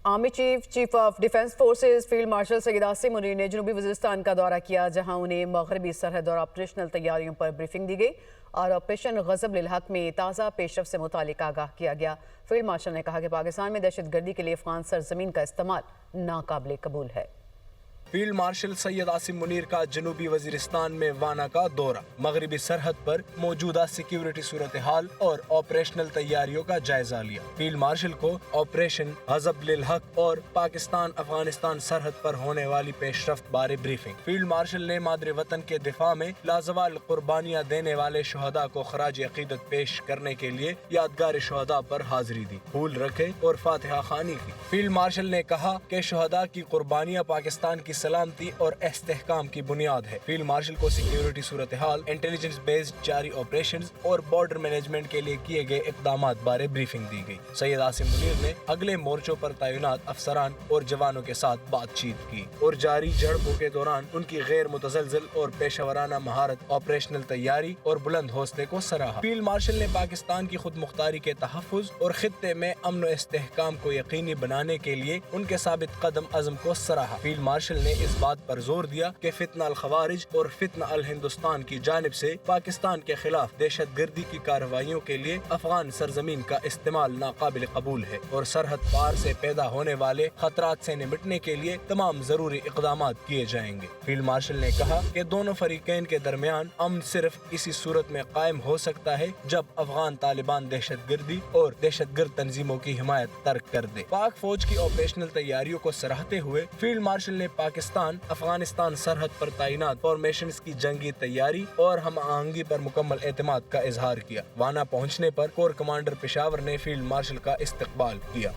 Army chief of defence forces field marshal Syed Asim Munir ने जनूबी वज़ीरिस्तान का दौरा किया, जहां उन्हें मगरबी सरहद और ऑपरेशनल तैयारियों पर ब्रीफिंग दी गई और ऑपरेशन गज़ब लिल हक में ताज़ा पेशरफ से मुतालिक आगाह किया गया। फील्ड मार्शल ने कहा कि पाकिस्तान में दहशतगर्दी के लिए अफगान सरजमीन का इस्तेमाल नाकाबिल कबूल है। फील्ड मार्शल सैयद आसिम मुनीर का जनूबी वजीरिस्तान में वाना का दौरा, मगरबी सरहद पर मौजूदा सिक्योरिटी सूरत हाल और ऑपरेशनल तैयारियों का जायजा लिया। फील्ड मार्शल को ऑपरेशन गज़ब लिल हक और पाकिस्तान अफगानिस्तान सरहद पर होने वाली पेशरफ्त बारे ब्रीफिंग। फील्ड मार्शल ने मादरे वतन के दिफा में लाजवाल कुर्बानियां देने वाले शहदा को खराज अकीदत पेश करने के लिए यादगार शहदा पर हाजिरी दी, फूल रखे और फातिहा खानी की। फील्ड मार्शल ने कहा कि शहदा की कुर्बानियां पाकिस्तान की सलामती और इस्तेहकाम की बुनियाद है। फील्ड मार्शल को सिक्योरिटी सूरत हाल, इंटेलिजेंस बेस्ड जारी ऑपरेशंस और बॉर्डर मैनेजमेंट के लिए किए गए इक़दामात बारे ब्रीफिंग दी गई। सैयद आसिम मुनीर ने अगले मोर्चों पर तैनात अफसरान और जवानों के साथ बातचीत की और जारी झड़पों के दौरान उनकी गैर मुतज़लज़ल और पेशेवराना महारत, ऑपरेशनल तैयारी और बुलंद हौसले को सराहा। फील्ड मार्शल ने पाकिस्तान की खुद मुख्तारी के तहफ़्फ़ुज़ और खित्ते में अमन व इस्तेहकाम को यकीनी बनाने के लिए उनके साबित कदम अज़म को सराहा। फील्ड मार्शल ने इस बात पर जोर दिया कि फितना अल खवारिज और फितना अल हिंदुस्तान की जानिब से पाकिस्तान के खिलाफ दहशत गर्दी की कार्रवाइयों के लिए अफगान सरजमीन का इस्तेमाल नाकाबिल कबूल है और सरहद पार से पैदा होने वाले खतरात से निपटने के लिए तमाम जरूरी इक़दामात किए जाएंगे। फील्ड मार्शल ने कहा कि दोनों फरीकैन के दरमियान अमन सिर्फ इसी सूरत में कायम हो सकता है जब अफगान तालिबान दहशत गर्दी और दहशत गर्द तंजीमों की हिमायत तर्क कर दे। पाक फौज की ऑपरेशनल तैयारियों को सराहते हुए फील्ड मार्शल ने पाकिस्तान अफगानिस्तान सरहद पर तैनात फॉर्मेशंस की जंगी तैयारी और हम आहंगी पर मुकम्मल एतमाद का इजहार किया। वाना पहुंचने पर कोर कमांडर पेशावर ने फील्ड मार्शल का इस्तकबाल किया।